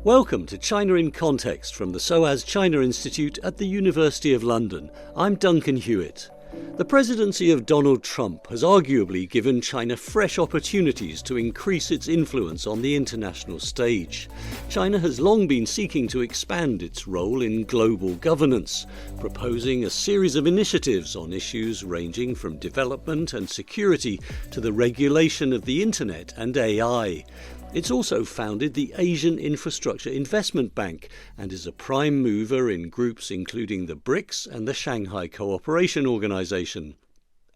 Welcome to China in Context from the SOAS China Institute at the University of London. I'm Duncan Hewitt. The presidency of Donald Trump has arguably given China fresh opportunities to increase its influence on the international stage. China has long been seeking to expand its role in global governance, proposing a series of initiatives on issues ranging from development and security to the regulation of the internet and AI. It's also founded the Asian Infrastructure Investment Bank and is a prime mover in groups including the BRICS and the Shanghai Cooperation Organization.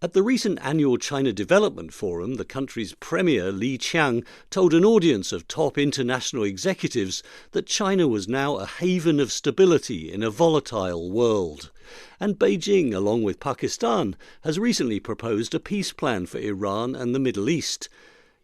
At the recent annual China Development Forum, the country's premier Li Qiang told an audience of top international executives that China was now a haven of stability in a volatile world. And Beijing, along with Pakistan, has recently proposed a peace plan for Iran and the Middle East.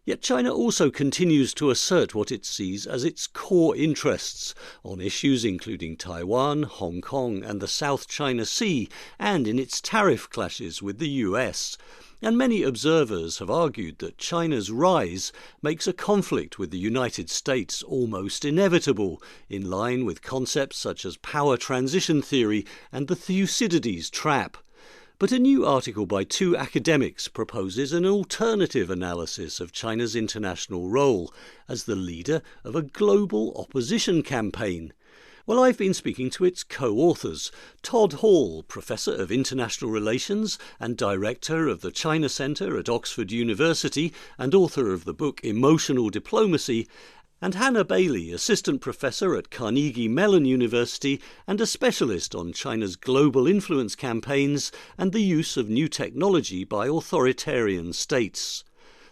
Yet China also continues to assert what it sees as its core interests on issues including Taiwan, Hong Kong and the South China Sea, and in its tariff clashes with the US. And many observers have argued that China's rise makes a conflict with the United States almost inevitable, in line with concepts such as power transition theory and the Thucydides trap. But a new article by two academics proposes an alternative analysis of China's international role as the leader of a global opposition campaign. Well, I've been speaking to its co-authors, Todd Hall, Professor of International Relations and Director of the China Centre at Oxford University and author of the book Emotional Diplomacy, and Hannah Bailey, Assistant Professor at Carnegie Mellon University and a specialist on China's global influence campaigns and the use of new technology by authoritarian states.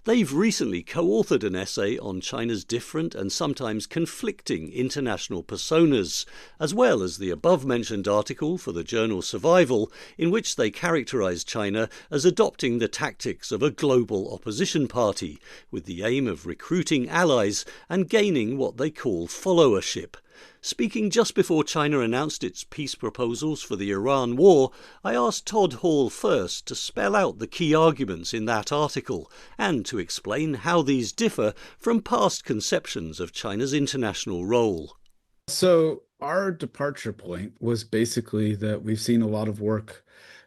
They've recently co-authored an essay on China's different and sometimes conflicting international personas, as well as the above-mentioned article for the journal Survival, in which they characterize China as adopting the tactics of a global opposition party, with the aim of recruiting allies and gaining what they call followership. Speaking just before China announced its peace proposals for the Iran war, I asked Todd Hall first to spell out the key arguments in that article and to explain how these differ from past conceptions of China's international role. So our departure point was basically that we've seen a lot of work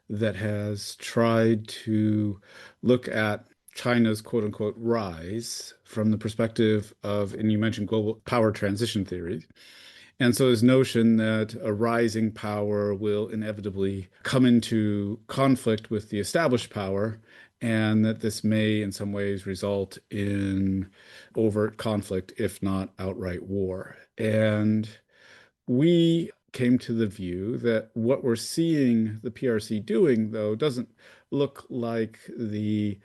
that has tried to look at China's quote-unquote rise from the perspective of, and you mentioned global power transition theory. And so this notion that a rising power will inevitably come into conflict with the established power, and that this may in some ways result in overt conflict, if not outright war. And we came to the view that what we're seeing the PRC doing, though, doesn't look like the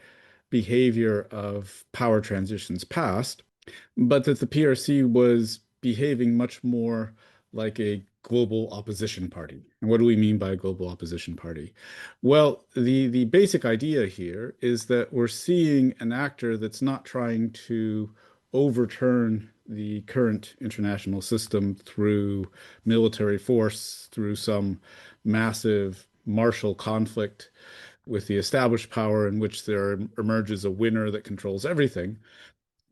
behavior of power transitions past, but that the PRC was behaving much more like a global opposition party. And what do we mean by a global opposition party? Well, the basic idea here is that we're seeing an actor that's not trying to overturn the current international system through military force, through some massive martial conflict with the established power in which there emerges a winner that controls everything,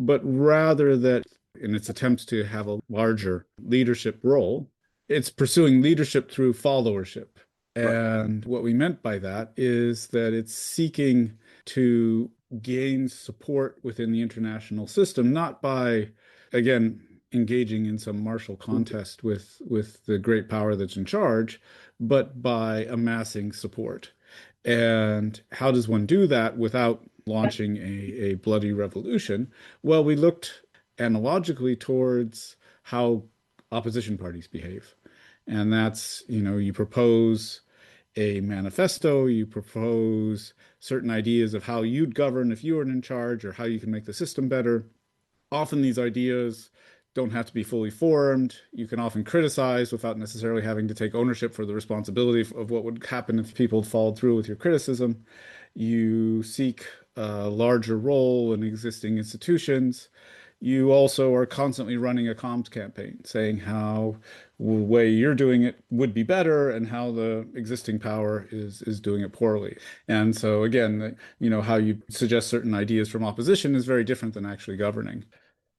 but rather that in its attempts to have a larger leadership role, it's pursuing leadership through followership. And what we meant by that is that it's seeking to gain support within the international system, not by, again, engaging in some martial contest with the great power that's in charge, but by amassing support. And how does one do that without launching a bloody revolution? Well, we looked analogically towards how opposition parties behave. And that's, you propose a manifesto, you propose certain ideas of how you'd govern if you weren't in charge or how you can make the system better. Often these ideas don't have to be fully formed. You can often criticize without necessarily having to take ownership for the responsibility of what would happen if people followed through with your criticism. You seek a larger role in existing institutions. You also are constantly running a comms campaign saying how the way you're doing it would be better and how the existing power is doing it poorly. And so again, how you suggest certain ideas from opposition is very different than actually governing.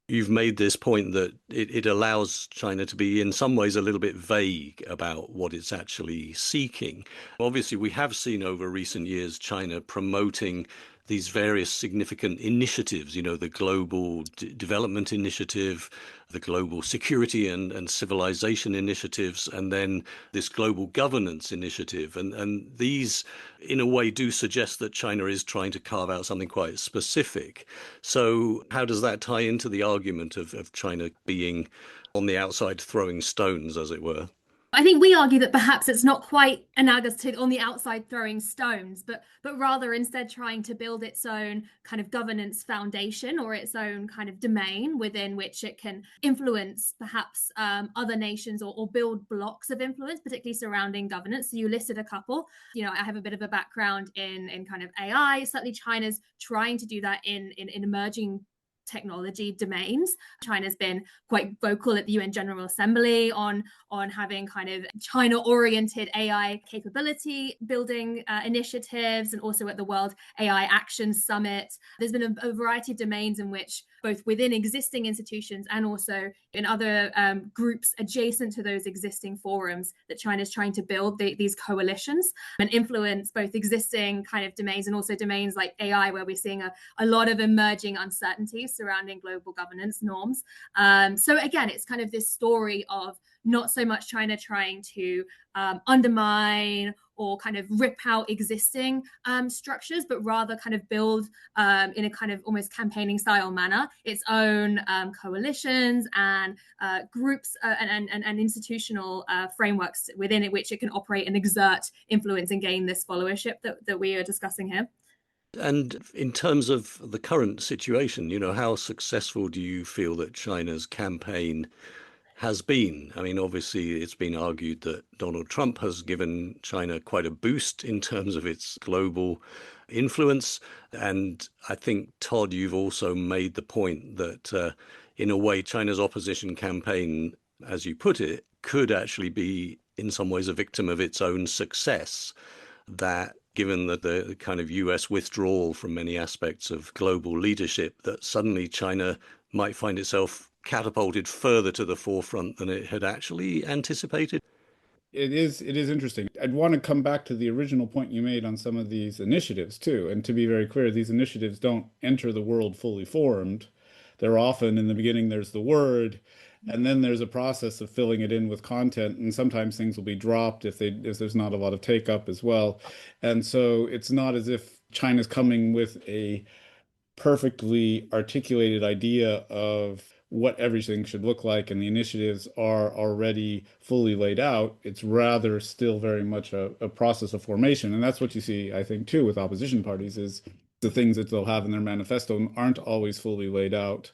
You've made this point that it allows China to be in some ways a little bit vague about what it's actually seeking. Obviously, we have seen over recent years China promoting these various significant initiatives, the Global Development Initiative, the Global Security and Civilization Initiatives, and then this Global Governance Initiative. And these, in a way, do suggest that China is trying to carve out something quite specific. So, how does that tie into the argument of China being on the outside throwing stones, as it were? I think we argue that perhaps it's not quite analogous to on the outside throwing stones, but rather instead trying to build its own kind of governance foundation or its own kind of domain within which it can influence perhaps other nations or build blocks of influence, particularly surrounding governance. So you listed a couple. I have a bit of a background in kind of AI. Certainly, China's trying to do that in emerging technology domains. China's been quite vocal at the UN General Assembly on having kind of China-oriented AI capability building initiatives, and also at the World AI Action Summit. There's been a variety of domains in which, both within existing institutions and also in other groups adjacent to those existing forums, that China's trying to build these coalitions and influence both existing kind of domains and also domains like AI, where we're seeing a lot of emerging uncertainties surrounding global governance norms. So again, it's kind of this story of not so much China trying to undermine or kind of rip out existing structures, but rather kind of build in a kind of almost campaigning style manner its own coalitions and groups and institutional frameworks within it which it can operate and exert influence and gain this followership that we are discussing here. And in terms of the current situation, how successful do you feel that China's campaign has been? I mean, obviously, it's been argued that Donald Trump has given China quite a boost in terms of its global influence. And I think, Todd, you've also made the point that, in a way, China's opposition campaign, as you put it, could actually be, in some ways, a victim of its own success. That given that the kind of US withdrawal from many aspects of global leadership, that suddenly China might find itself catapulted further to the forefront than it had actually anticipated. It is interesting. I'd want to come back to the original point you made on some of these initiatives too. And to be very clear, these initiatives don't enter the world fully formed. They're often in the beginning, there's the word, and then there's a process of filling it in with content. And sometimes things will be dropped if there's not a lot of take up as well. And so it's not as if China's coming with a perfectly articulated idea of what everything should look like, and the initiatives are already fully laid out. It's rather still very much a process of formation. And that's what you see, I think, too, with opposition parties, is the things that they'll have in their manifesto aren't always fully laid out.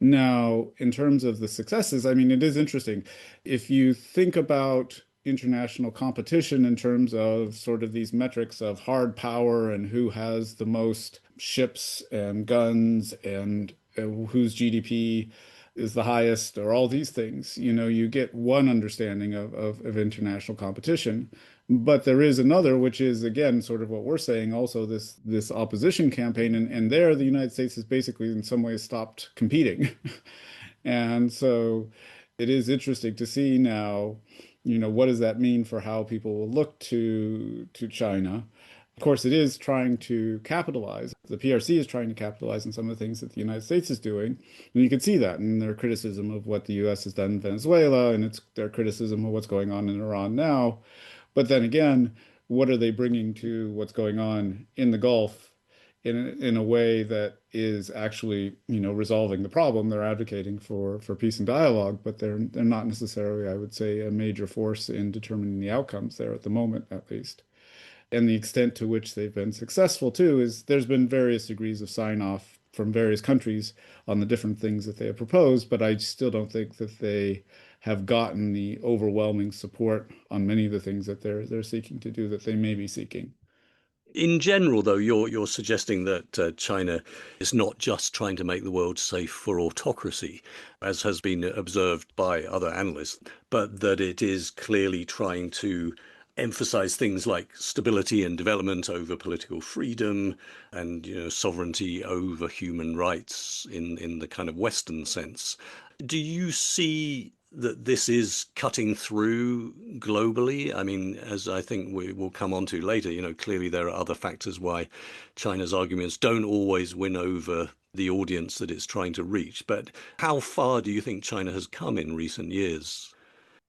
Now, in terms of the successes, I mean, it is interesting. If you think about international competition in terms of sort of these metrics of hard power and who has the most ships and guns and whose GDP is the highest, or all these things, you get one understanding of international competition. But there is another, which is, again, sort of what we're saying, also this opposition campaign. And there, the United States has basically, in some ways, stopped competing. And so it is interesting to see now, what does that mean for how people will look to China? Of course, it is trying to capitalize. The PRC is trying to capitalize on some of the things that the United States is doing. And you can see that in their criticism of what the US has done in Venezuela, and it's their criticism of what's going on in Iran now. But then again, what are they bringing to what's going on in the Gulf in a way that is actually, resolving the problem? They're advocating for peace and dialogue, but they're not necessarily, I would say, a major force in determining the outcomes there at the moment, at least. And the extent to which they've been successful too is there's been various degrees of sign off from various countries on the different things that they have proposed, but I still don't think that they have gotten the overwhelming support on many of the things that they're seeking to do that they may be seeking. In general, though, you're suggesting that China is not just trying to make the world safe for autocracy, as has been observed by other analysts, but that it is clearly trying to emphasize things like stability and development over political freedom and sovereignty over human rights in the kind of Western sense. Do you see that this is cutting through globally? I mean, as I think we will come on to later, clearly there are other factors why China's arguments don't always win over the audience that it's trying to reach. But how far do you think China has come in recent years?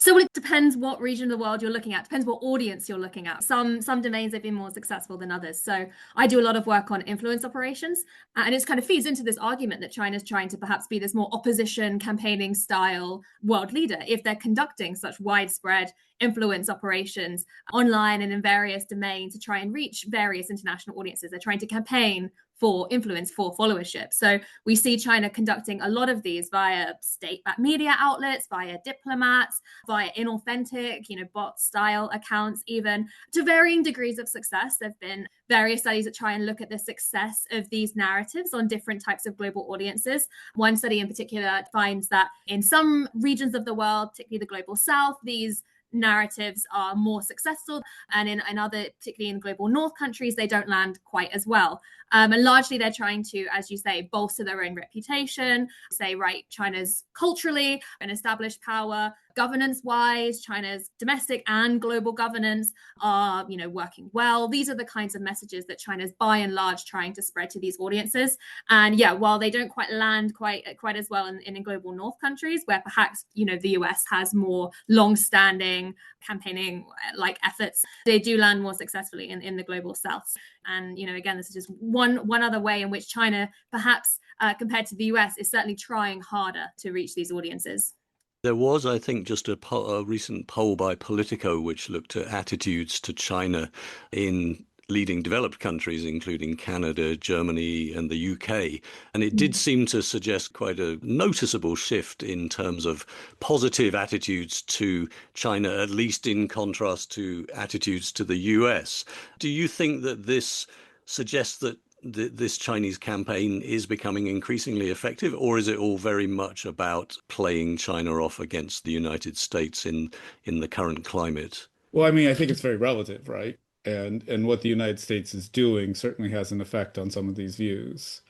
So it depends what region of the world you're looking at, depends what audience you're looking at. Some domains have been more successful than others. So I do a lot of work on influence operations, and it kind of feeds into this argument that China's trying to perhaps be this more opposition campaigning style world leader if they're conducting such widespread influence operations online and in various domains to try and reach various international audiences. They're trying to campaign for influence, for followership. So we see China conducting a lot of these via state-backed media outlets, via diplomats, via inauthentic, bot-style accounts, even to varying degrees of success. There have been various studies that try and look at the success of these narratives on different types of global audiences. One study in particular finds that in some regions of the world, particularly the global south, these narratives are more successful, and in other, particularly in global north countries, they don't land quite as well. And largely they're trying to, as you say, bolster their own reputation, say, right, China's culturally an established power, governance wise, China's domestic and global governance are, working well. These are the kinds of messages that China's by and large trying to spread to these audiences. And yeah, while they don't quite land quite as well in global north countries, where perhaps, the US has more long-standing campaigning like efforts, they do land more successfully in the global south. And, again, this is just one other way in which China, perhaps compared to the US, is certainly trying harder to reach these audiences. There was, I think, just a recent poll by Politico which looked at attitudes to China in leading developed countries, including Canada, Germany, and the UK. And it did seem to suggest quite a noticeable shift in terms of positive attitudes to China, at least in contrast to attitudes to the US. Do you think that this suggests that this Chinese campaign is becoming increasingly effective, or is it all very much about playing China off against the United States in the current climate? Well, I mean, I think it's very relative, right? And what the United States is doing certainly has an effect on some of these views.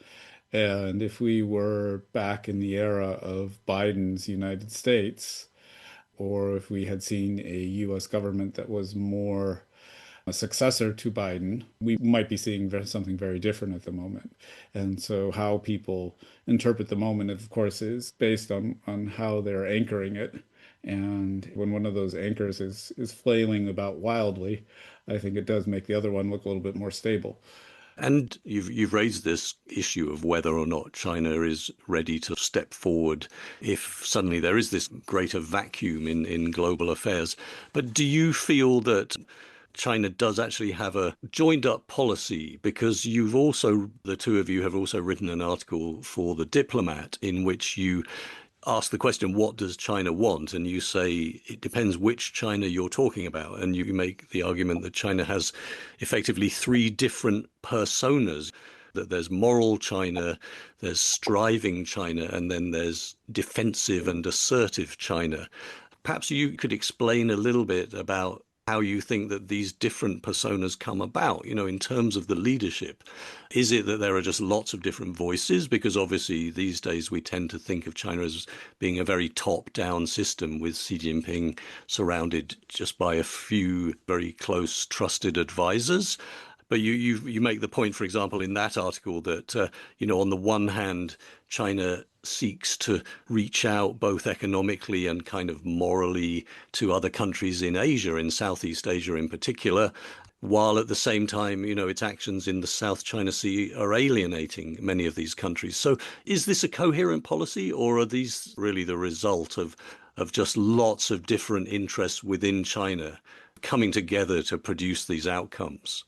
And if we were back in the era of Biden's United States, or if we had seen a US government that was more a successor to Biden, we might be seeing something very different at the moment. And so how people interpret the moment, of course, is based on how they're anchoring it. And when one of those anchors is flailing about wildly, I think it does make the other one look a little bit more stable. And you've raised this issue of whether or not China is ready to step forward if suddenly there is this greater vacuum in global affairs. But do you feel that China does actually have a joined up policy? Because the two of you have also written an article for The Diplomat in which you ask the question, what does China want? And you say it depends which China you're talking about. And you make the argument that China has effectively three different personas, that there's moral China, there's striving China, and then there's defensive and assertive China. Perhaps you could explain a little bit about how you think that these different personas come about, in terms of the leadership. Is it that there are just lots of different voices? Because obviously these days we tend to think of China as being a very top-down system with Xi Jinping surrounded just by a few very close trusted advisors. But you make the point, for example, in that article that, on the one hand, China seeks to reach out both economically and kind of morally to other countries in Asia, in Southeast Asia in particular, while at the same time, its actions in the South China Sea are alienating many of these countries. So is this a coherent policy, or are these really the result of just lots of different interests within China coming together to produce these outcomes?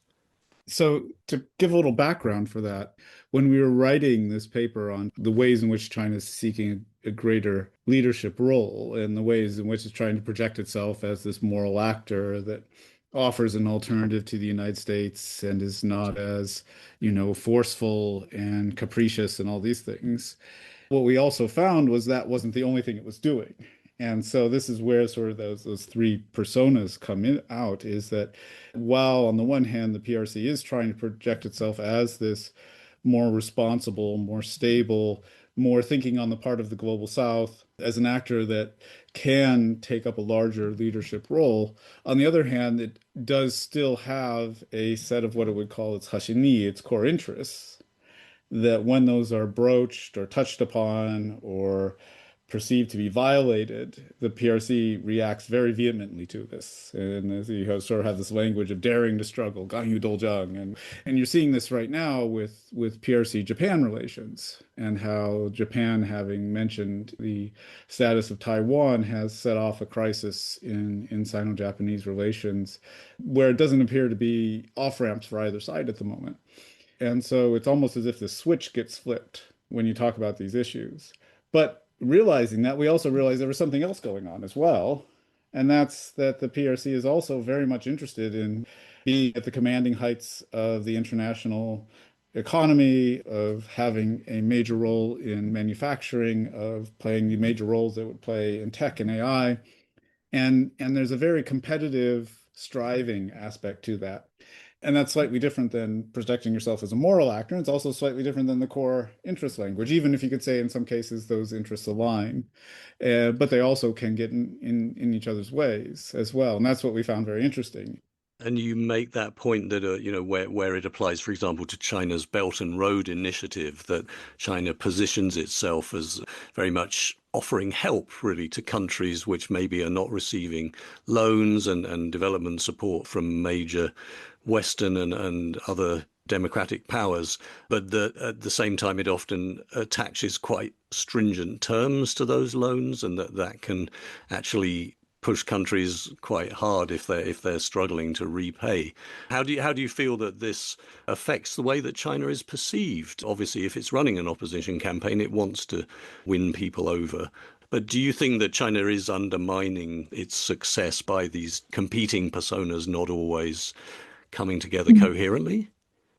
So to give a little background for that, when we were writing this paper on the ways in which China is seeking a greater leadership role and the ways in which it's trying to project itself as this moral actor that offers an alternative to the United States and is not as, forceful and capricious and all these things, what we also found was that wasn't the only thing it was doing. And so this is where sort of those three personas come out, is that while on the one hand the PRC is trying to project itself as this more responsible, more stable, more thinking on the part of the global South as an actor that can take up a larger leadership role. On the other hand, it does still have a set of what it would call its hashini, its core interests, that when those are broached or touched upon or perceived to be violated, the PRC reacts very vehemently to this. And as you sort of have this language of daring to struggle, ganyu doljang. And you're seeing this right now with PRC-Japan relations and how Japan, having mentioned the status of Taiwan, has set off a crisis in Sino-Japanese relations where it doesn't appear to be off-ramps for either side at the moment. And so it's almost as if the switch gets flipped when you talk about these issues. But realizing that, we also realize there was something else going on as well. And that's that the PRC is also very much interested in being at the commanding heights of the international economy, of having a major role in manufacturing, of playing the major roles that would play in tech and AI. And there's a very competitive, striving aspect to that. And that's slightly different than projecting yourself as a moral actor. It's also slightly different than the core interest language, even if you could say in some cases those interests align. But they also can get in each other's ways as well. And that's what we found very interesting. And you make that point that, where it applies, for example, to China's Belt and Road Initiative, that China positions itself as very much offering help, really, to countries which maybe are not receiving loans and development support from major Western and other democratic powers, but that at the same time it often attaches quite stringent terms to those loans, and that can actually push countries quite hard if they're struggling to repay. How do you feel that this affects the way that China is perceived? Obviously, if it's running an opposition campaign, it wants to win people over. But do you think that China is undermining its success by these competing personas not always coming together coherently?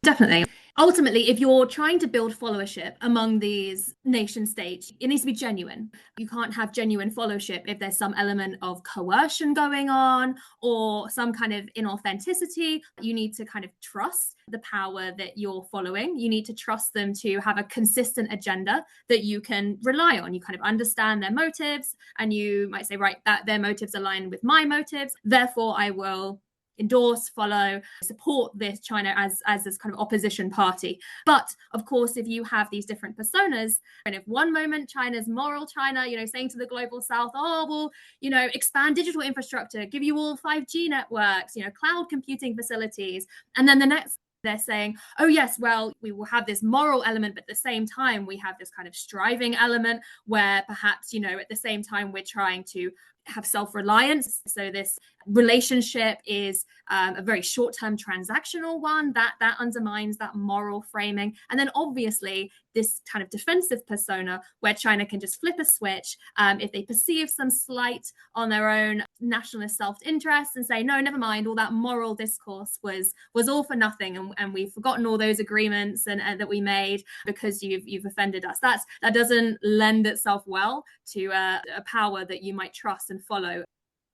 Definitely. Ultimately, if you're trying to build followership among these nation states, it needs to be genuine. You can't have genuine followership if there's some element of coercion going on or some kind of inauthenticity. You need to kind of trust the power that you're following. You need to trust them to have a consistent agenda that you can rely on. You kind of understand their motives, and you might say, right, that their motives align with my motives. Therefore, I will endorse, follow, support this China as this kind of opposition party. But of course, if you have these different personas, and if one moment China's moral China, saying to the global South, oh, we'll, expand digital infrastructure, give you all 5G networks, cloud computing facilities, and then the next they're saying, oh yes, well, we will have this moral element, but at the same time we have this kind of striving element where perhaps at the same time we're trying to have self-reliance. So this relationship is a very short-term transactional one that undermines that moral framing. And then obviously this kind of defensive persona where China can just flip a switch if they perceive some slight on their own nationalist self-interest and say, no, never mind, all that moral discourse was all for nothing, and we've forgotten all those agreements and that we made because you've offended us. That doesn't lend itself well to a power that you might trust and follow.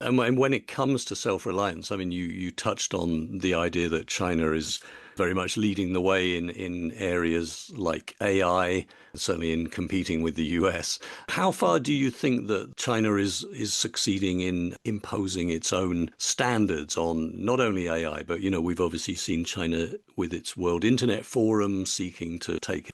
And when it comes to self-reliance, I mean, you touched on the idea that China is very much leading the way in areas like AI, certainly in competing with the US. How far do you think that China is succeeding in imposing its own standards on not only AI, but, we've obviously seen China with its World Internet Forum seeking to take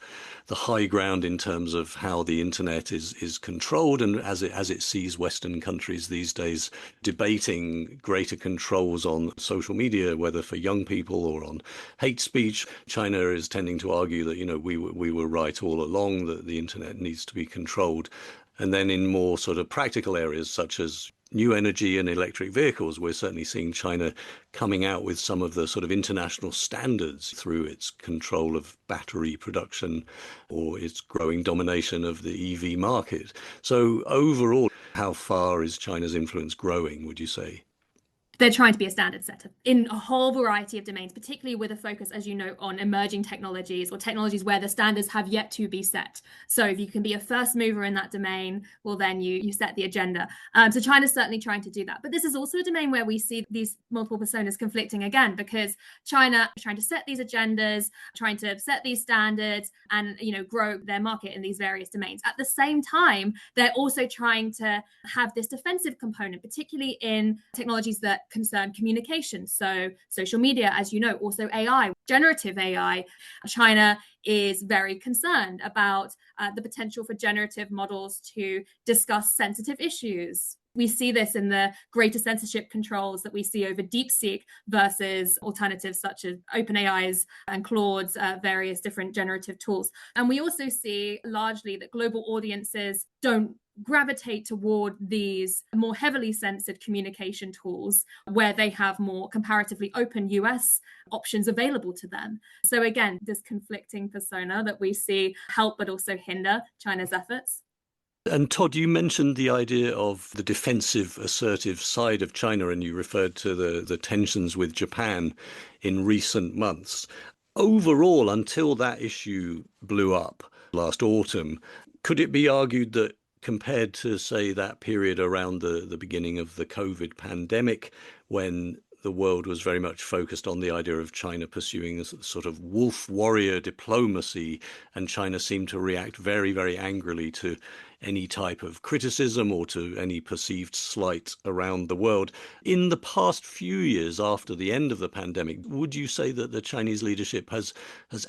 the high ground in terms of how the internet is controlled, and as it sees Western countries these days debating greater controls on social media, whether for young people or on hate speech. China is tending to argue that we were right all along, that the internet needs to be controlled. And then in more sort of practical areas such as new energy and electric vehicles, we're certainly seeing China coming out with some of the sort of international standards through its control of battery production or its growing domination of the EV market. So overall, how far is China's influence growing, would you say? They're trying to be a standard setter in a whole variety of domains, particularly with a focus, as you know, on emerging technologies or technologies where the standards have yet to be set. So if you can be a first mover in that domain, well, then you set the agenda. So China's certainly trying to do that. But this is also a domain where we see these multiple personas conflicting again, because China is trying to set these agendas, trying to set these standards and, grow their market in these various domains. At the same time, they're also trying to have this defensive component, particularly in technologies that concern communication. So social media, as you know, also AI, generative AI. China is very concerned about the potential for generative models to discuss sensitive issues. We see this in the greater censorship controls that we see over DeepSeek versus alternatives such as OpenAI's and Claude's various different generative tools. And we also see largely that global audiences don't gravitate toward these more heavily censored communication tools where they have more comparatively open US options available to them. So again, this conflicting persona that we see help but also hinder China's efforts. And Todd, you mentioned the idea of the defensive, assertive side of China, and you referred to the tensions with Japan in recent months. Overall, until that issue blew up last autumn, could it be argued that compared to, say, that period around the beginning of the COVID pandemic, when the world was very much focused on the idea of China pursuing a sort of wolf warrior diplomacy, and China seemed to react very, very angrily to any type of criticism or to any perceived slight around the world. In the past few years after the end of the pandemic, would you say that the Chinese leadership has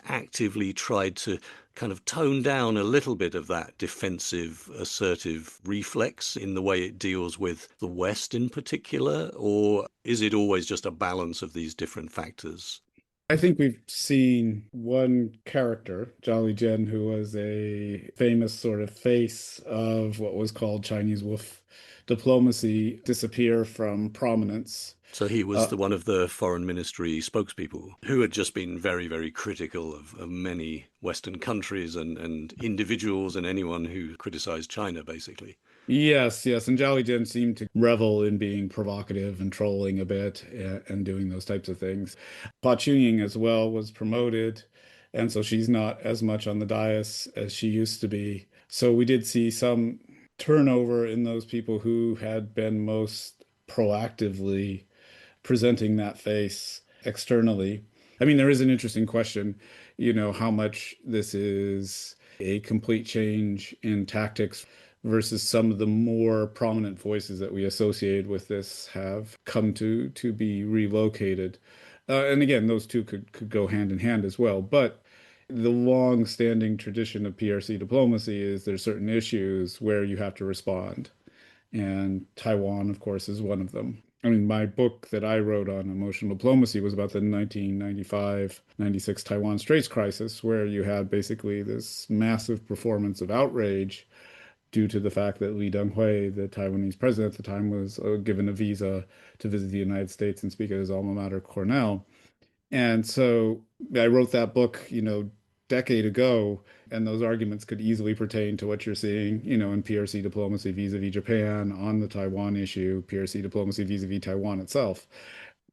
actively tried to kind of tone down a little bit of that defensive, assertive reflex in the way it deals with the West in particular? Or is it always just a balance of these different factors? I think we've seen one character, Zhao Lijian, who was a famous sort of face of what was called Chinese wolf diplomacy, disappear from prominence. So he was one of the foreign ministry spokespeople who had just been very, very critical of many Western countries and individuals and anyone who criticized China, basically. Yes. And Zhao Lijian seemed to revel in being provocative and trolling a bit and doing those types of things. Pa Chunying as well was promoted, and so she's not as much on the dais as she used to be. So we did see some turnover in those people who had been most proactively presenting that face externally. I mean, there is an interesting question, how much this is a complete change in tactics versus some of the more prominent voices that we associated with this have come to be relocated. And again, those two could go hand in hand as well. But the long-standing tradition of PRC diplomacy is there's certain issues where you have to respond. And Taiwan, of course, is one of them. I mean, my book that I wrote on emotional diplomacy was about the 1995-96 Taiwan Straits crisis, where you had basically this massive performance of outrage due to the fact that Lee Teng-hui, the Taiwanese president at the time, was given a visa to visit the United States and speak at his alma mater, Cornell. And so I wrote that book, decade ago, and those arguments could easily pertain to what you're seeing, in PRC diplomacy vis-a-vis Japan, on the Taiwan issue, PRC diplomacy vis-a-vis Taiwan itself.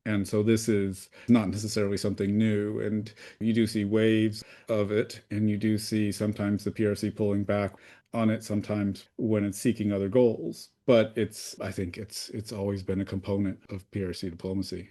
And so this is not necessarily something new. And you do see waves of it, and you do see sometimes the PRC pulling back on it, sometimes when it's seeking other goals. But I think it's always been a component of PRC diplomacy.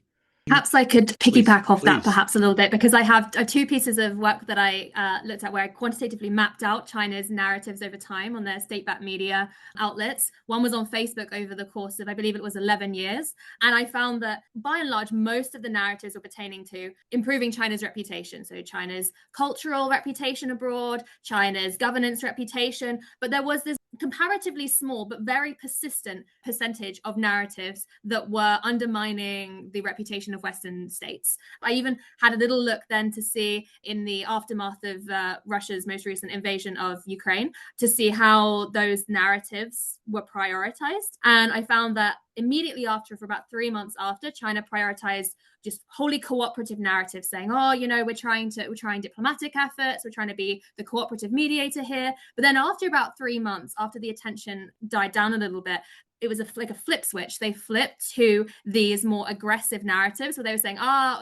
Perhaps I could piggyback off that Please. perhaps a little bit, because I have two pieces of work that I looked at where I quantitatively mapped out China's narratives over time on their state-backed media outlets. One was on Facebook over the course of, I believe it was 11 years. And I found that by and large, most of the narratives were pertaining to improving China's reputation. So China's cultural reputation abroad, China's governance reputation. But there was this comparatively small but very persistent percentage of narratives that were undermining the reputation of Western states. I even had a little look then to see, in the aftermath of Russia's most recent invasion of Ukraine, to see how those narratives were prioritized. And I found that immediately after, for about 3 months after, China prioritized just wholly cooperative narratives, saying, we're trying diplomatic efforts, we're trying to be the cooperative mediator here. But then after about 3 months, after the attention died down a little bit, it was like a flip switch. They flipped to these more aggressive narratives where they were saying,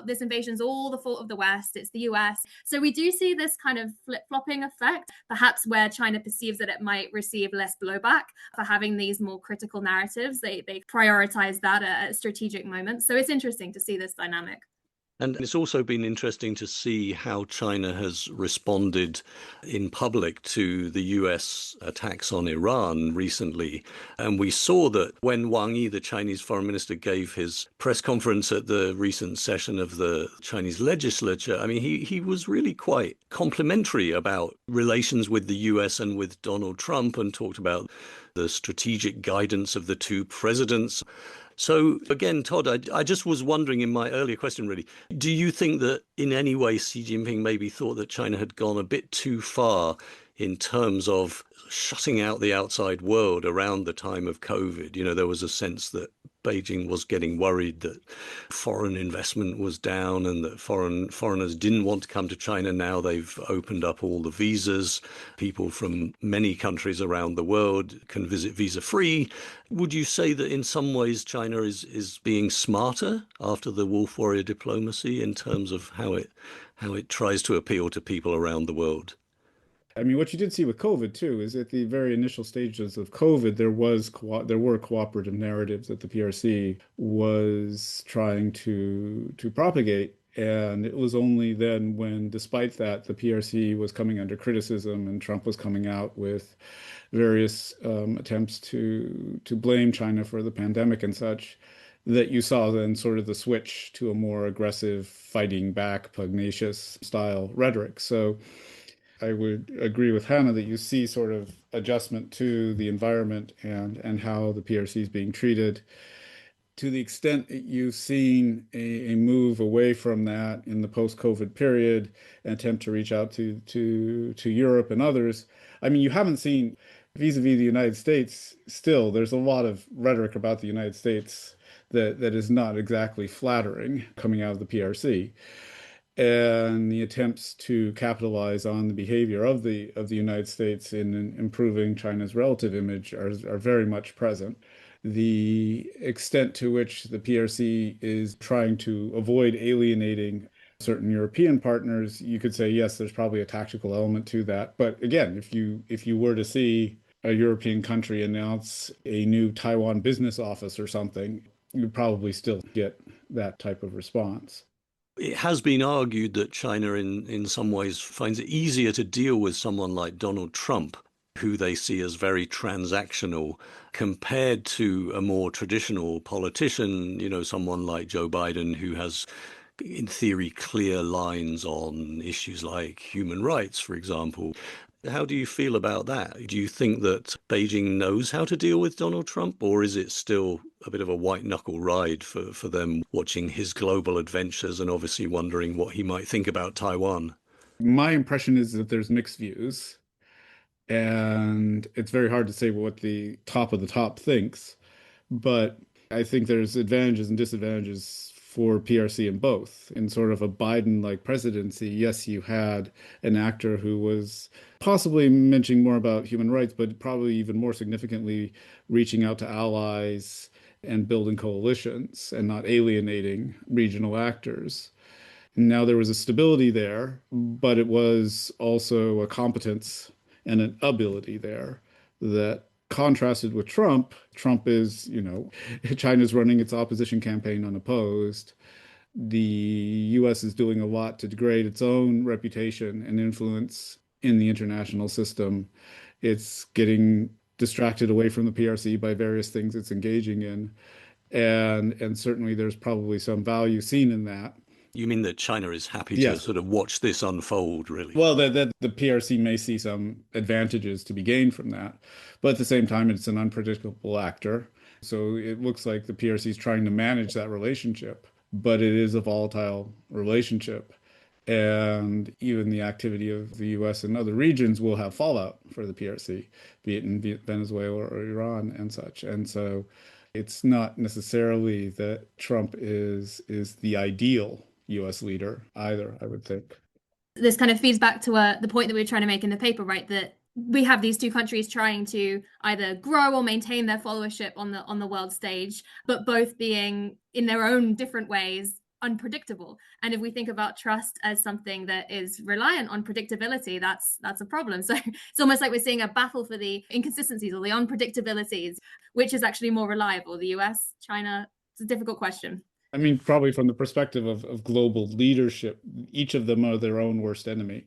this invasion's all the fault of the West, it's the US. So we do see this kind of flip-flopping effect, perhaps where China perceives that it might receive less blowback for having these more critical narratives. They prioritize that at strategic moments. So it's interesting to see this dynamic. And it's also been interesting to see how China has responded in public to the US attacks on Iran recently. And we saw that when Wang Yi, the Chinese foreign minister, gave his press conference at the recent session of the Chinese legislature, I mean, he was really quite complimentary about relations with the US and with Donald Trump, and talked about the strategic guidance of the two presidents. So again, Todd, I just was wondering in my earlier question, really, do you think that in any way Xi Jinping maybe thought that China had gone a bit too far in terms of shutting out the outside world around the time of COVID? You know, there was a sense that Beijing was getting worried that foreign investment was down and that foreigners didn't want to come to China. Now they've opened up all the visas. People from many countries around the world can visit visa-free. Would you say that in some ways China is being smarter after the wolf warrior diplomacy in terms of how it tries to appeal to people around the world? I mean, what you did see with COVID too is at the very initial stages of COVID, there were cooperative narratives that the PRC was trying to propagate, and it was only then when, despite that, the PRC was coming under criticism and Trump was coming out with various attempts to blame China for the pandemic and such, that you saw then sort of the switch to a more aggressive, fighting back, pugnacious style rhetoric. So I would agree with Hannah that you see sort of adjustment to the environment and how the PRC is being treated. To the extent that you've seen a move away from that in the post-COVID period, an attempt to reach out to Europe and others, I mean, you haven't seen vis-a-vis the United States. Still, there's a lot of rhetoric about the United States that is not exactly flattering coming out of the PRC. And the attempts to capitalize on the behavior of the United States in improving China's relative image are very much present. The extent to which the PRC is trying to avoid alienating certain European partners, you could say, yes, there's probably a tactical element to that. But again, if you were to see a European country announce a new Taiwan business office or something, you'd probably still get that type of response. It has been argued that China in some ways finds it easier to deal with someone like Donald Trump, who they see as very transactional, compared to a more traditional politician, you know, someone like Joe Biden, who has, in theory, clear lines on issues like human rights, for example. How do you feel about that? Do you think that Beijing knows how to deal with Donald Trump, or is it still a bit of a white knuckle ride for them, watching his global adventures and obviously wondering what he might think about Taiwan? My impression is that there's mixed views, and it's very hard to say what the top of the top thinks. But I think there's advantages and disadvantages for PRC in both. In sort of a Biden-like presidency, yes, you had an actor who was possibly mentioning more about human rights, but probably even more significantly reaching out to allies and building coalitions and not alienating regional actors. Now there was a stability there, but it was also a competence and an ability there that contrasted with Trump. Trump is, you know, China's running its opposition campaign unopposed. The US is doing a lot to degrade its own reputation and influence in the international system. It's getting distracted away from the PRC by various things it's engaging in. And certainly there's probably some value seen in that. You mean that China is happy to Yes. sort of watch this unfold, really? Well, the PRC may see some advantages to be gained from that, but at the same time, it's an unpredictable actor. So it looks like the PRC is trying to manage that relationship, but it is a volatile relationship. And even the activity of the US and other regions will have fallout for the PRC, be it in Venezuela or Iran and such. And so it's not necessarily that Trump is the ideal US leader either, I would think. This kind of feeds back to the point that we were trying to make in the paper, right? That we have these two countries trying to either grow or maintain their followership on the world stage, but both being in their own different ways unpredictable. And if we think about trust as something that is reliant on predictability, that's a problem. So it's almost like we're seeing a battle for the inconsistencies or the unpredictabilities, which is actually more reliable, the US, China. It's a difficult question. I mean, probably from the perspective of global leadership, each of them are their own worst enemy.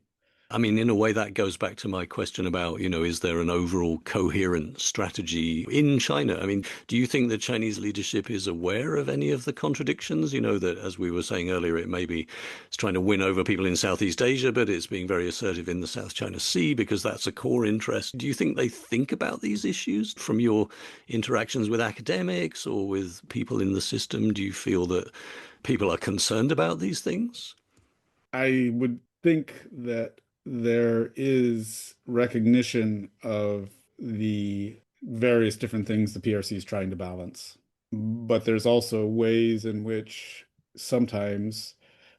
I mean, in a way, that goes back to my question about, is there an overall coherent strategy in China? I mean, do you think the Chinese leadership is aware of any of the contradictions? That, as we were saying earlier, it's trying to win over people in Southeast Asia, but it's being very assertive in the South China Sea because that's a core interest. Do you think they think about these issues from your interactions with academics or with people in the system? Do you feel that people are concerned about these things? I would think that there is recognition of the various different things the PRC is trying to balance. But there's also ways in which sometimes,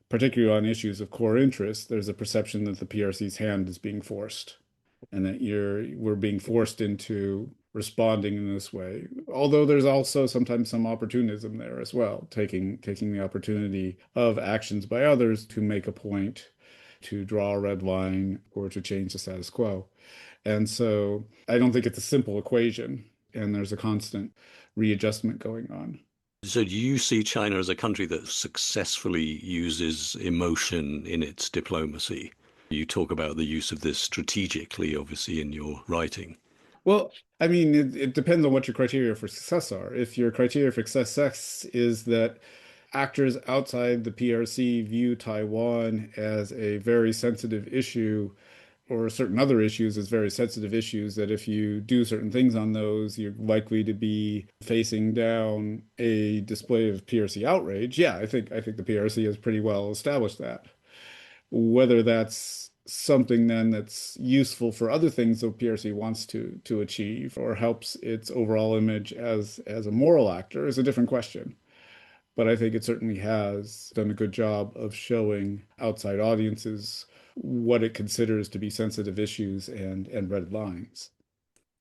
particularly on issues of core interest, there's a perception that the PRC's hand is being forced and that we're being forced into responding in this way. Although there's also sometimes some opportunism there as well, taking the opportunity of actions by others to make a point, to draw a red line, or to change the status quo. And so I don't think it's a simple equation, and there's a constant readjustment going on. So do you see China as a country that successfully uses emotion in its diplomacy? You talk about the use of this strategically, obviously, in your writing. Well, I mean, it depends on what your criteria for success are. If your criteria for success is that actors outside the PRC view Taiwan as a very sensitive issue, or certain other issues as very sensitive issues, that if you do certain things on those, you're likely to be facing down a display of PRC outrage. Yeah, I think the PRC has pretty well established that. Whether that's something then that's useful for other things the PRC wants to achieve or helps its overall image as a moral actor is a different question. But I think it certainly has done a good job of showing outside audiences what it considers to be sensitive issues and red lines.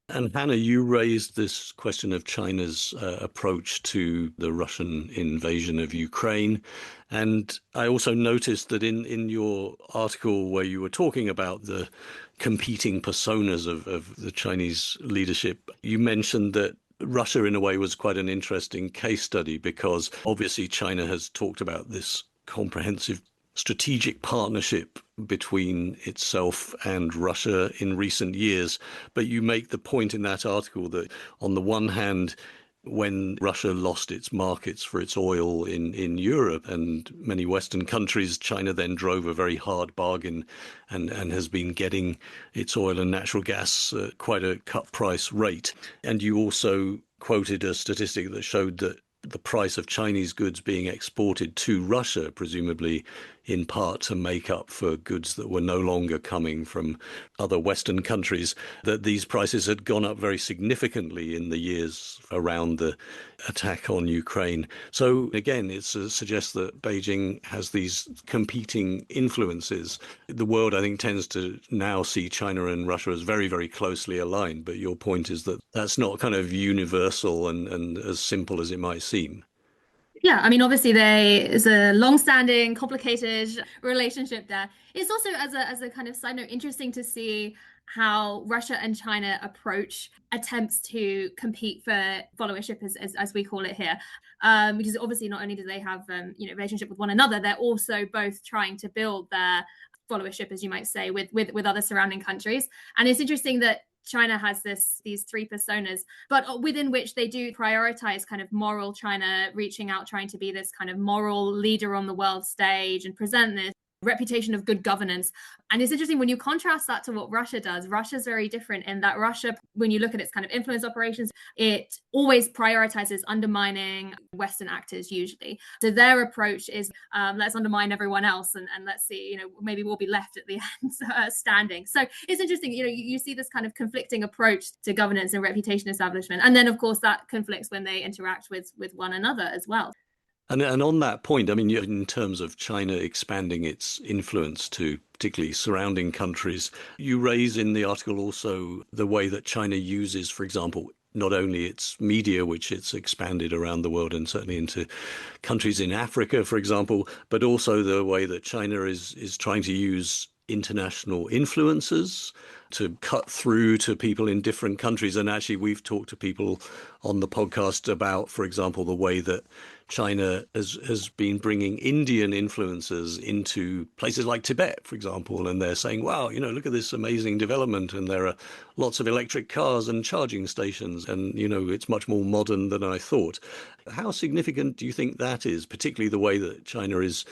And Hannah, you raised this question of China's approach to the Russian invasion of Ukraine. And I also noticed that in your article where you were talking about the competing personas of the Chinese leadership, you mentioned that Russia, in a way, was quite an interesting case study because obviously China has talked about this comprehensive strategic partnership between itself and Russia in recent years. But you make the point in that article that on the one hand, when Russia lost its markets for its oil in Europe and many Western countries, China then drove a very hard bargain and has been getting its oil and natural gas at quite a cut price rate. And you also quoted a statistic that showed that the price of Chinese goods being exported to Russia, presumably in part to make up for goods that were no longer coming from other Western countries, that these prices had gone up very significantly in the years around the attack on Ukraine. So again, it suggests that Beijing has these competing influences. The world, I think, tends to now see China and Russia as very, very closely aligned. But your point is that that's not kind of universal and as simple as it might seem. Yeah, I mean, obviously there is a long-standing, complicated relationship there. It's also, as a kind of side note, interesting to see how Russia and China approach attempts to compete for followership, as we call it here. Because obviously, not only do they have relationship with one another, they're also both trying to build their followership, as you might say, with other surrounding countries. And it's interesting that China has these three personas, but within which they do prioritize kind of moral China, reaching out, trying to be this kind of moral leader on the world stage and present this reputation of good governance. And it's interesting when you contrast that to what Russia does. Russia's very different in that Russia, when you look at its kind of influence operations, it always prioritizes undermining Western actors usually. So their approach is let's undermine everyone else and let's see, maybe we'll be left at the end standing. So it's interesting, you see this kind of conflicting approach to governance and reputation establishment. And then of course that conflicts when they interact with one another as well. And on that point, I mean, in terms of China expanding its influence to particularly surrounding countries, you raise in the article also the way that China uses, for example, not only its media, which it's expanded around the world and certainly into countries in Africa, for example, but also the way that China is trying to use international influencers to cut through to people in different countries. And actually, we've talked to people on the podcast about, for example, the way that China has been bringing Indian influencers into places like Tibet, for example, and they're saying, wow, look at this amazing development, and there are lots of electric cars and charging stations, and, it's much more modern than I thought. How significant do you think that is, particularly the way that China is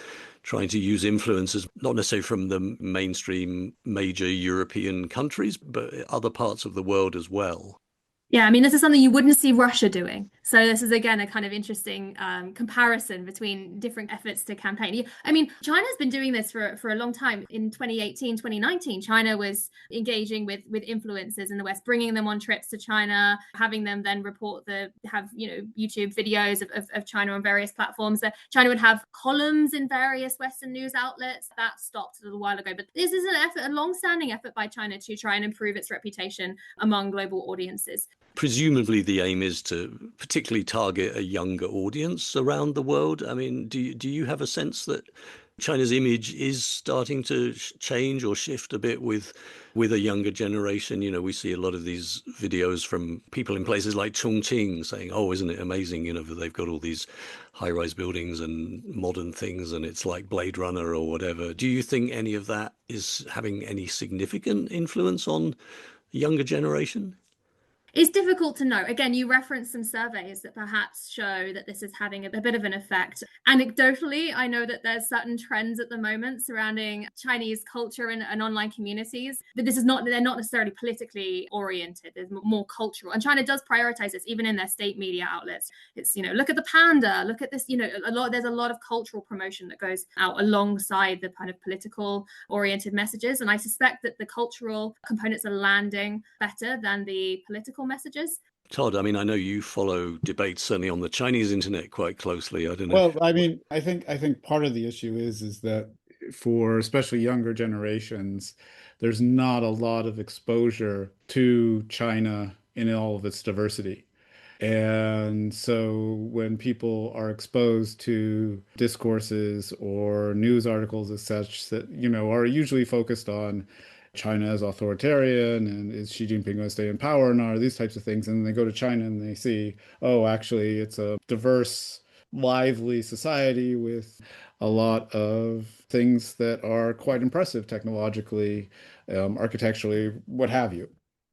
trying to use influences, not necessarily from the mainstream major European countries, but other parts of the world as well? Yeah, I mean, this is something you wouldn't see Russia doing. So this is again a kind of interesting comparison between different efforts to campaign. I mean, China's been doing this for a long time. In 2018, 2019, China was engaging with influencers in the West, bringing them on trips to China, having them then have YouTube videos of China on various platforms. China would have columns in various Western news outlets. That stopped a little while ago, but this is an effort, a long-standing effort by China to try and improve its reputation among global audiences. Presumably, the aim is to particularly target a younger audience around the world. I mean, do you have a sense that China's image is starting to change or shift a bit with a younger generation? We see a lot of these videos from people in places like Chongqing saying, "Oh, isn't it amazing? That they've got all these high-rise buildings and modern things, and it's like Blade Runner or whatever." Do you think any of that is having any significant influence on the younger generation? It's difficult to know. Again, you referenced some surveys that perhaps show that this is having a bit of an effect. Anecdotally, I know that there's certain trends at the moment surrounding Chinese culture and online communities, but they're not necessarily politically oriented. There's more cultural. And China does prioritize this even in their state media outlets. It's, look at the panda, look at this, there's a lot of cultural promotion that goes out alongside the kind of political oriented messages. And I suspect that the cultural components are landing better than the political messages. Todd, I mean, I know you follow debates certainly on the Chinese internet quite closely. I don't know. Well, I mean, I think part of the issue is that for especially younger generations, there's not a lot of exposure to China in all of its diversity. And so when people are exposed to discourses or news articles as such that, are usually focused on China as authoritarian and is Xi Jinping going to stay in power or not, or these types of things, and then they go to China and they see, oh, actually, it's a diverse, lively society with a lot of things that are quite impressive technologically, architecturally, what have you.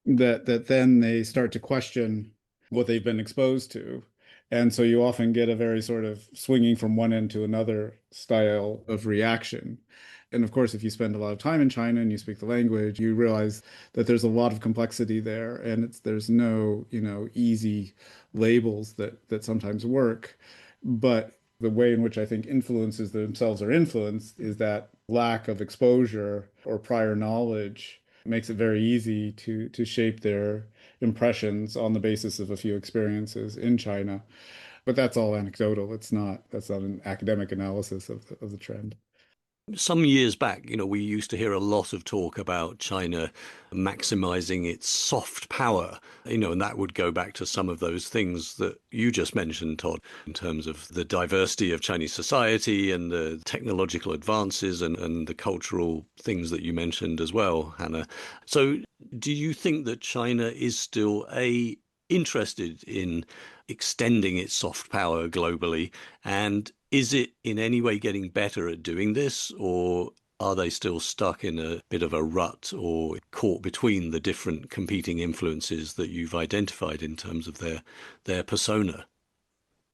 That then they start to question what they've been exposed to. And so you often get a very sort of swinging from one end to another style of reaction. And of course, if you spend a lot of time in China and you speak the language, you realize that there's a lot of complexity there, and there's no, easy labels that sometimes work. But the way in which I think influences themselves are influenced is that lack of exposure or prior knowledge makes it very easy to shape their impressions on the basis of a few experiences in China. But that's all anecdotal. That's not an academic analysis of the trend. Some years back, we used to hear a lot of talk about China maximizing its soft power, and that would go back to some of those things that you just mentioned, Todd, in terms of the diversity of Chinese society and the technological advances and the cultural things that you mentioned as well, Hannah. So do you think that China is still interested in extending its soft power globally? And is it in any way getting better at doing this, or are they still stuck in a bit of a rut or caught between the different competing influences that you've identified in terms of their persona?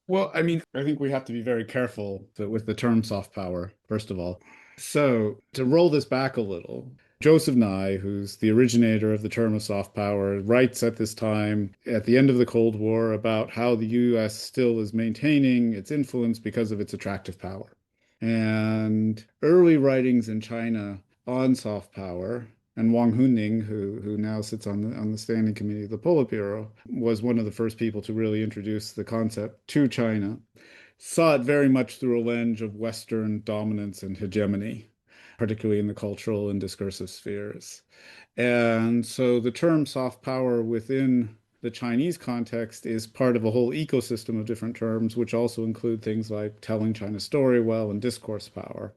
Well, I mean, I think we have to be very careful with the term soft power, first of all. So, to roll this back a little, Joseph Nye, who's the originator of the term of soft power, writes at this time, at the end of the Cold War, about how the US still is maintaining its influence because of its attractive power. And early writings in China on soft power, and Wang Huning, who now sits on the standing committee of the Politburo, was one of the first people to really introduce the concept to China. saw it very much through a lens of Western dominance and hegemony, particularly in the cultural and discursive spheres. And so the term soft power within the Chinese context is part of a whole ecosystem of different terms, which also include things like telling China's story well and discourse power.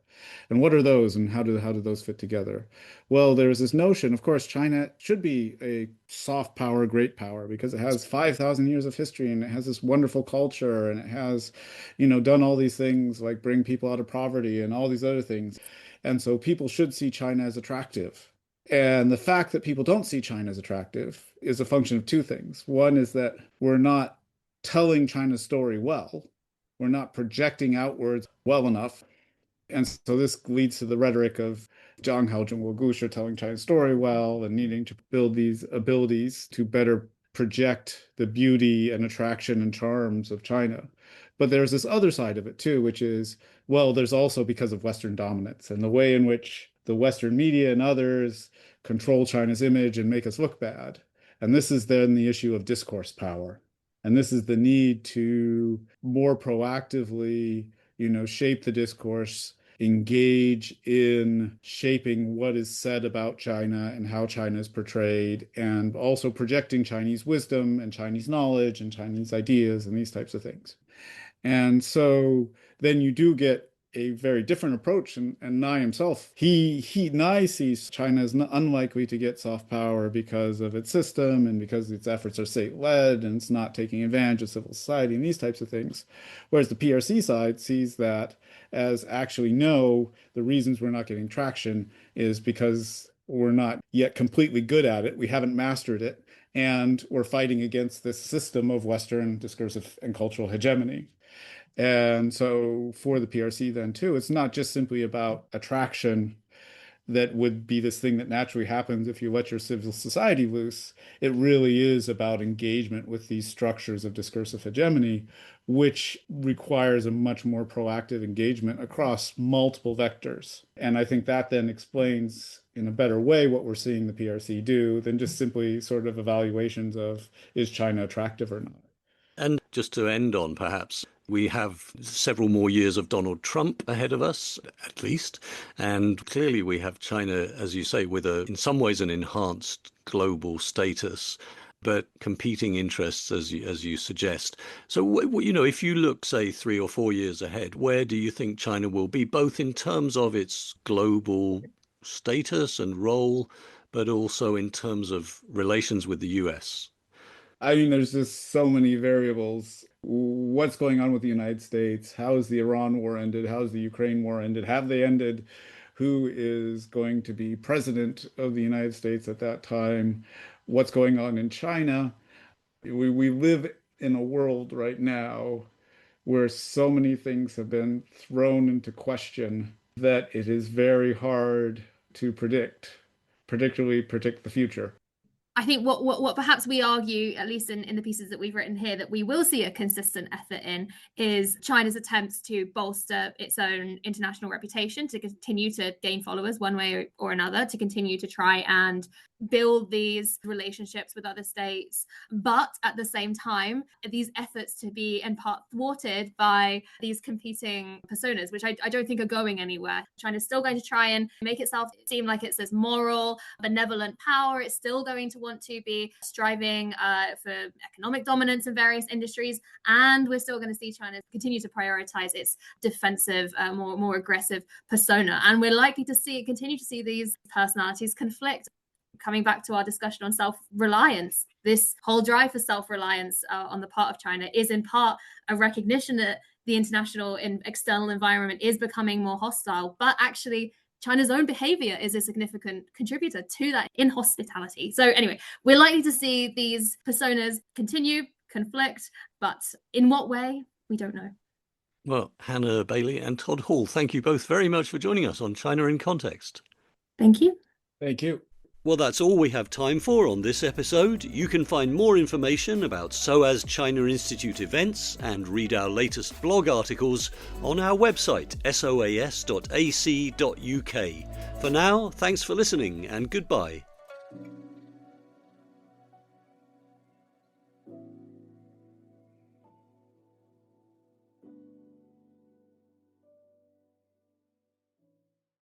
And what are those and how do those fit together? Well, there's this notion, of course, China should be a soft power, great power, because it has 5,000 years of history and it has this wonderful culture and it has, done all these things like bring people out of poverty and all these other things. And so people should see China as attractive. And the fact that people don't see China as attractive is a function of two things. One is that we're not telling China's story well. We're not projecting outwards well enough. And so this leads to the rhetoric of Zhang Hao Zhongguo Gusha telling China's story well and needing to build these abilities to better project the beauty and attraction and charms of China. But there's this other side of it too, which is, well, there's also because of Western dominance and the way in which the Western media and others control China's image and make us look bad. And this is then the issue of discourse power. And this is the need to more proactively, shape the discourse, engage in shaping what is said about China and how China is portrayed, and also projecting Chinese wisdom and Chinese knowledge and Chinese ideas and these types of things. And so then you do get a very different approach. And Nye himself, Nye sees China as unlikely to get soft power because of its system and because its efforts are state-led and it's not taking advantage of civil society and these types of things. Whereas the PRC side sees that as actually, no, the reasons we're not getting traction is because we're not yet completely good at it. We haven't mastered it. And we're fighting against this system of Western discursive and cultural hegemony. And so for the PRC then too, it's not just simply about attraction that would be this thing that naturally happens if you let your civil society loose. It really is about engagement with these structures of discursive hegemony, which requires a much more proactive engagement across multiple vectors. And I think that then explains in a better way what we're seeing the PRC do than just simply sort of evaluations of, is China attractive or not? And just to end on, perhaps, we have several more years of Donald Trump ahead of us, at least. And clearly we have China, as you say, with in some ways an enhanced global status, but competing interests, as you suggest. So, if you look, say, 3 or 4 years ahead, where do you think China will be, both in terms of its global status and role, but also in terms of relations with the US? I mean, there's just so many variables. What's going on with the United States? How has the Iran war ended? How has the Ukraine war ended? Have they ended? Who is going to be president of the United States at that time? What's going on in China? We live in a world right now where so many things have been thrown into question that it is very hard to predict, particularly predict the future. I think what perhaps we argue, at least in the pieces that we've written here, that we will see a consistent effort in is China's attempts to bolster its own international reputation, to continue to gain followers one way or another, to continue to try and build these relationships with other states, but at the same time, these efforts to be in part thwarted by these competing personas, which I don't think are going anywhere. China's still going to try and make itself seem like it's this moral, benevolent power. It's still going to want to be striving for economic dominance in various industries, and we're still going to see China continue to prioritize its defensive, more aggressive persona, and we're likely to continue to see these personalities conflict. Coming back to our discussion on self-reliance, this whole drive for self-reliance on the part of China is in part a recognition that the international and external environment is becoming more hostile, but actually China's own behavior is a significant contributor to that inhospitality. So anyway, we're likely to see these personas continue, conflict, but in what way, we don't know. Well, Hannah Bailey and Todd Hall, thank you both very much for joining us on China in Context. Thank you. Thank you. Well, that's all we have time for on this episode. You can find more information about SOAS China Institute events and read our latest blog articles on our website, soas.ac.uk. For now, thanks for listening and goodbye.